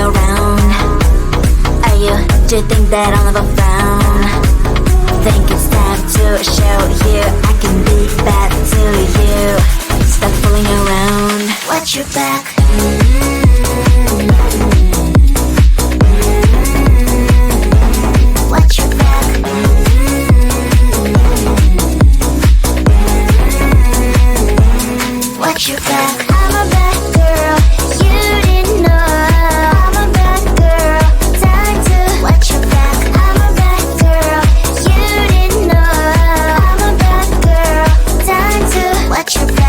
around? Are you, do you think that I'll never frown? Think it's time to show you I can be bad to you. Stop fooling around. Watch your back. Watch your back. Watch your back. I'm a bad girl. You didn't know. I'm a bad girl. Time to watch your back. I'm a bad girl. You didn't know. I'm a bad girl. Time to watch your back.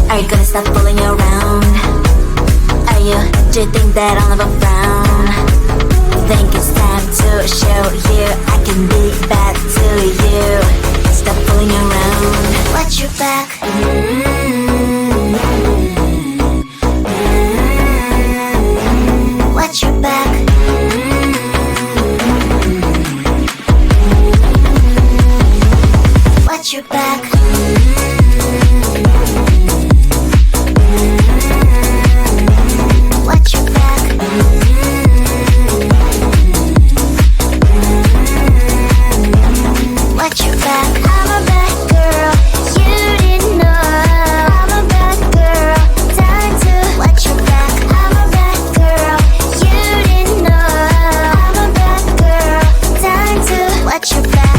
Are you gonna stop fooling around? Are you, do you think that I'll never frown? Think it's time to show you I can be bad to you. Stop fooling around. Watch your back. Watch your back. Watch your back. Watch your back. Watch your back. I'm a bad girl. You didn't know. I'm a bad girl. Time to watch your back. I'm a bad girl. You didn't know. I'm a bad girl. Time to watch your back.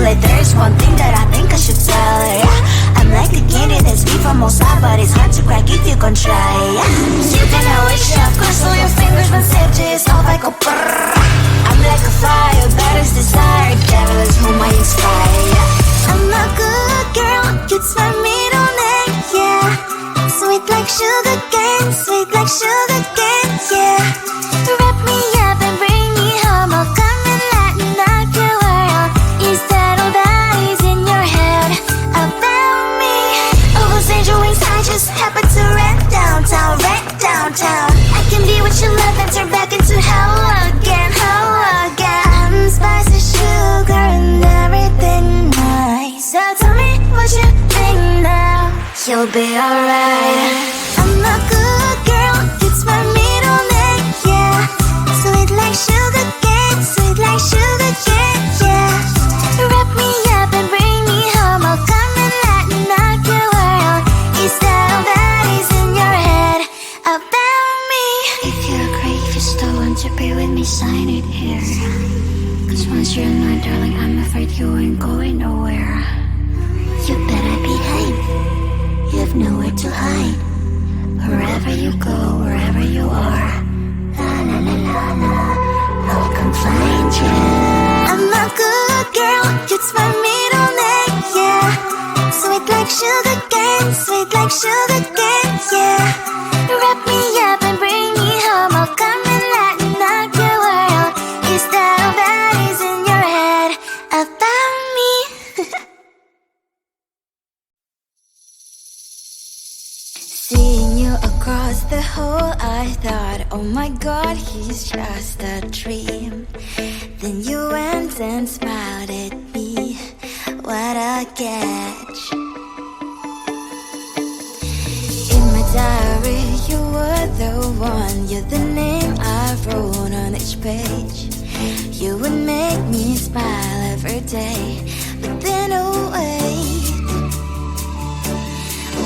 There's one thing that I think I should tell her, yeah. I'm like the candy that's sweet from outside, but it's hard to crack if you can try, yeah. You can always shove, cross all your fingers when safety is off, I go brrrr. I'm like a fire, baddest desire, devil is whom I inspire, yeah. I'm a good girl, it's my middle name, yeah. Sweet like sugar cane, sweet like sugar cane, yeah. Wrap me up and bring me home, I'll come and lighten up your world. Is that all that is in your head about me? Oh, those angel wings I just happen to rent downtown, I can be what you love and turn back into hell again, I'm spicy sugar and everything nice. So tell me what you think now. You'll be alright. I'm a good girl, it's my middle name, yeah. Sweet like sugar cane, sweet like sugar cane, yeah. Wrap me up and bring me home, I'll come and lighten up your world. Is that all that is in your head about me? If you agree, if you still want to be with me, sign it here. Cause once you're mine, darling, I'm afraid you ain't going nowhere. You better behave, you have nowhere to hide. Wherever you go, wherever you are, la la la la la, I'll come find you. I'm a good girl, it's my middle name, yeah. Sweet like sugar cane, sweet like sugar cane, yeah. Wrap me up and bring me home, I'll come and lighten up your world. Is that all that is in your head about me? Seeing you across the hall, I thought, oh my god, he's just a dream. Then you went and smiled at me, what a catch. In my diary, you were the one, you're the name wrote on each page. You would make me smile every day. But then oh wait,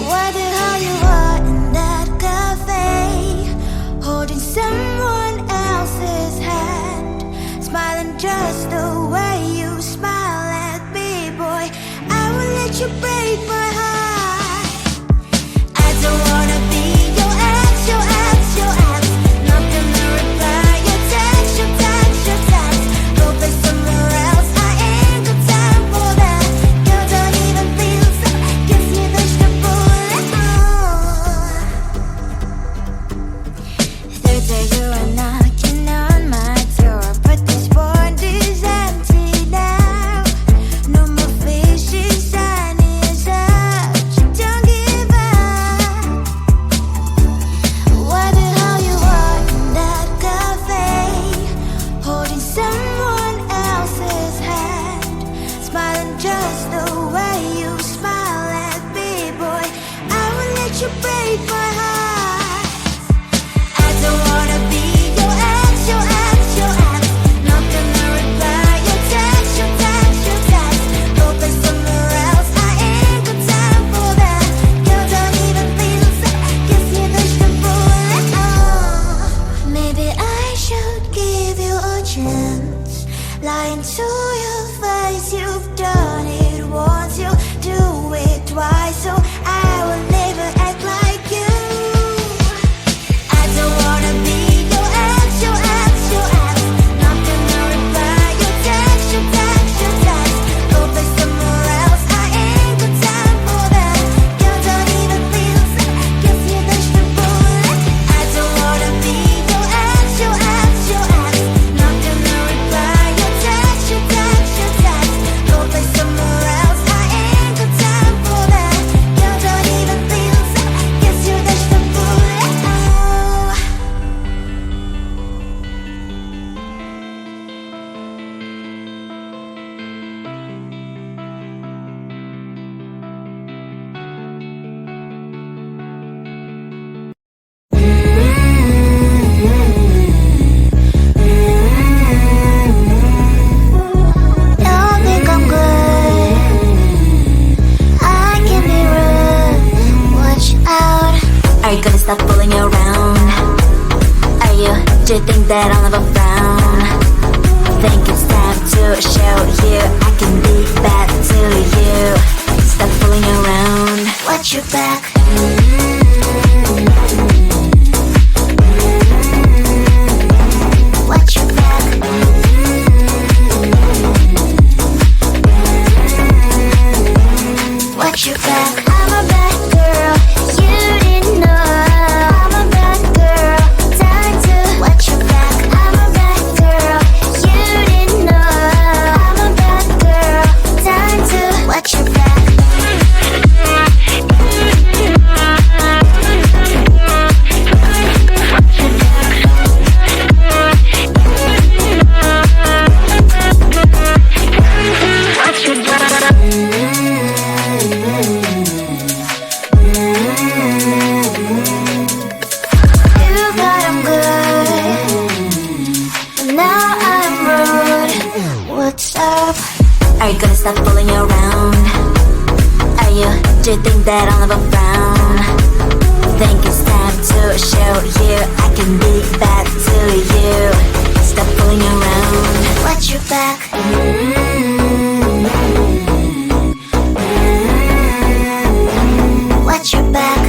what the hell you are in that cafe, holding someone else's hand, smiling just the way you smile at me, boy. I will let you break my heart. I don't wanna be your ex, your ex, your ex. Not gonna reply your text, your text, your text. Go play somewhere else, I ain't got time for that. Girl, don't even feel so, kiss me vegetable. Third day you are knocking on my door, but this phone is empty now. No more fishes, sun is up, you don't give up. What the hell you are in that cafe, holding someone else's hand, smiling just the way you smile at me, boy. I will let you break my heart. I don't wanna be your ex, your ex, your ex. Not gonna reply your text, your text, your text. Go play somewhere else, I ain't got time for that. Girl, don't even feel so, kiss me vegetable. Maybe I should give you a chance. Lying to your face, you've done it once, you do it twice, so I will never act like you. I don't wanna be your ex, your ex, your ex. Not gonna reply your text, your text, your text. Go play somewhere else, I ain't got time for that. Girl, don't even feel so, kiss me vegetable. I don't wanna be your ex, your ex, your ex. Not gonna reply your text, your text, your text. Go play somewhere else, I ain't got time for that. Girl, don't even feel so, kiss you vegetable. Don't think I'm good, I can be rude, watch out. Are you gonna stop fooling around? Are you, do you think that I'll never frown? Think it's time to show you I can be bad to you. Stop fooling around, watch your back. Watch your back. Watch your back. I'm a bad girl, you didn't know. I'm a bad girl, time to watch your back. I'm a bad girl, you didn't know. I'm a bad girl, time to watch your back. You thought I'm good, but now I'm rude. What's up? Are you gonna stop fooling around? Are you, do you think that I'll never frown? Think it's time to show you I can be bad to you. Stop fooling around, watch your back. Watch your back.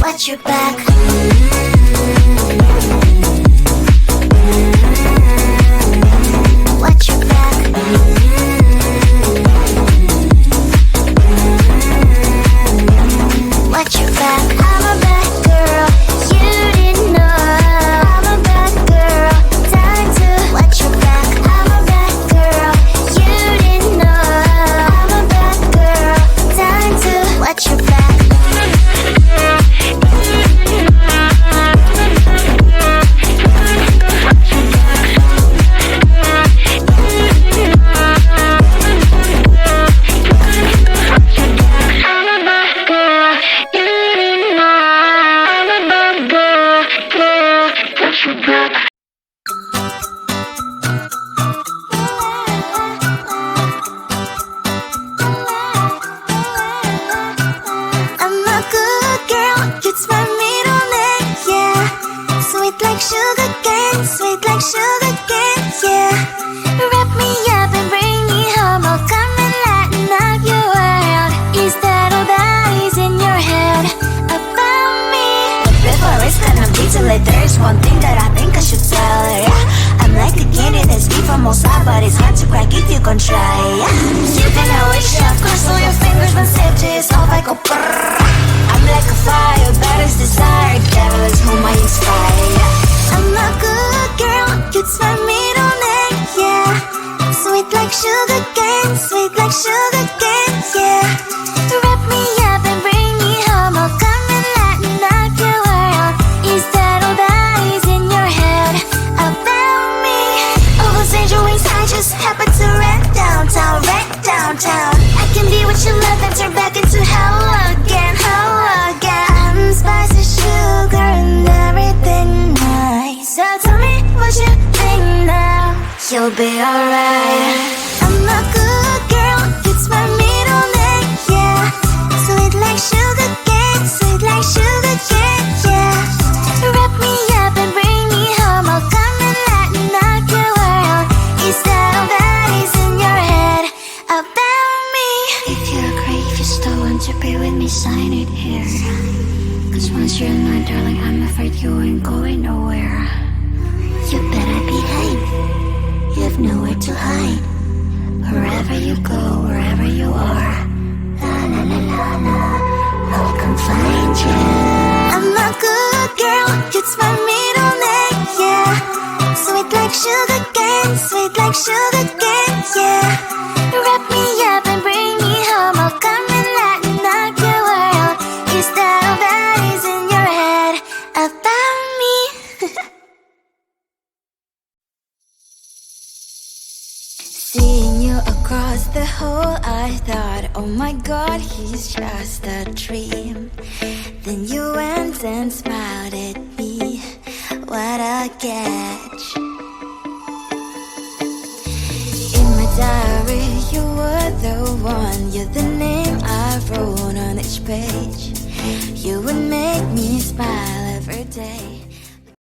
Watch your back. Watch your back. Watch your back. I'm a bad girl, you didn't know. I'm a bad girl, time to watch your back. I'm a bad girl, you didn't know. I'm a bad girl, time to watch your back. You sugar cane, sweet like sugar cane, yeah. Wrap me up and bring me home, I'll come and lighten up your world. Is that all that is in your head about me? Before it's gonna be too late, there's one thing that I think I should tell her, yeah. I'm like a candy that's deep from outside, but it's hard to crack if you can try, yeah. You can always shove, cross all your fingers when safety is off, I go brrrr. I'm like a fire, that is desire, devil is whom I inspire, yeah. I'm a good girl, it's my middle name, yeah. Sweet like sugar cane, sweet like sugar cane, yeah. Wrap me up and bring me home, I'll come and lighten up your world. Is that all that is in your head about me? All those angel wings I just happen to rent downtown, rent downtown. I can be what you love and turn back into hell again, hell again. I'm spicy sugar and everything nice. So tell me what you think now, you'll be alright. I'm a good girl, it's my middle name, yeah. Sweet like sugar cane, sweet like sugar cane, yeah. Wrap me up and bring me home, I'll come and lighten up your world. Is that all that is in your head about me? If you're great, if you still want to be with me, sign it here. Cause once you're mine, darling, I'm afraid you ain't going nowhere. You better behave, you have nowhere to hide. Wherever you go, wherever you are, la la la la la, I'll come find you. I'm a good girl, it's my middle name, yeah. Sweet like sugar cane, sweet like sugar cane, yeah. Wrap me up and bring me home, I'll come and lighten up your world. Is that all that is in your head about me? Seeing you across the hall, I thought, oh my god, he's just a dream. Then you went and smiled at me, what a catch. In my diary, you were the one, you're the name I wrote on each page. You would make me smile every day.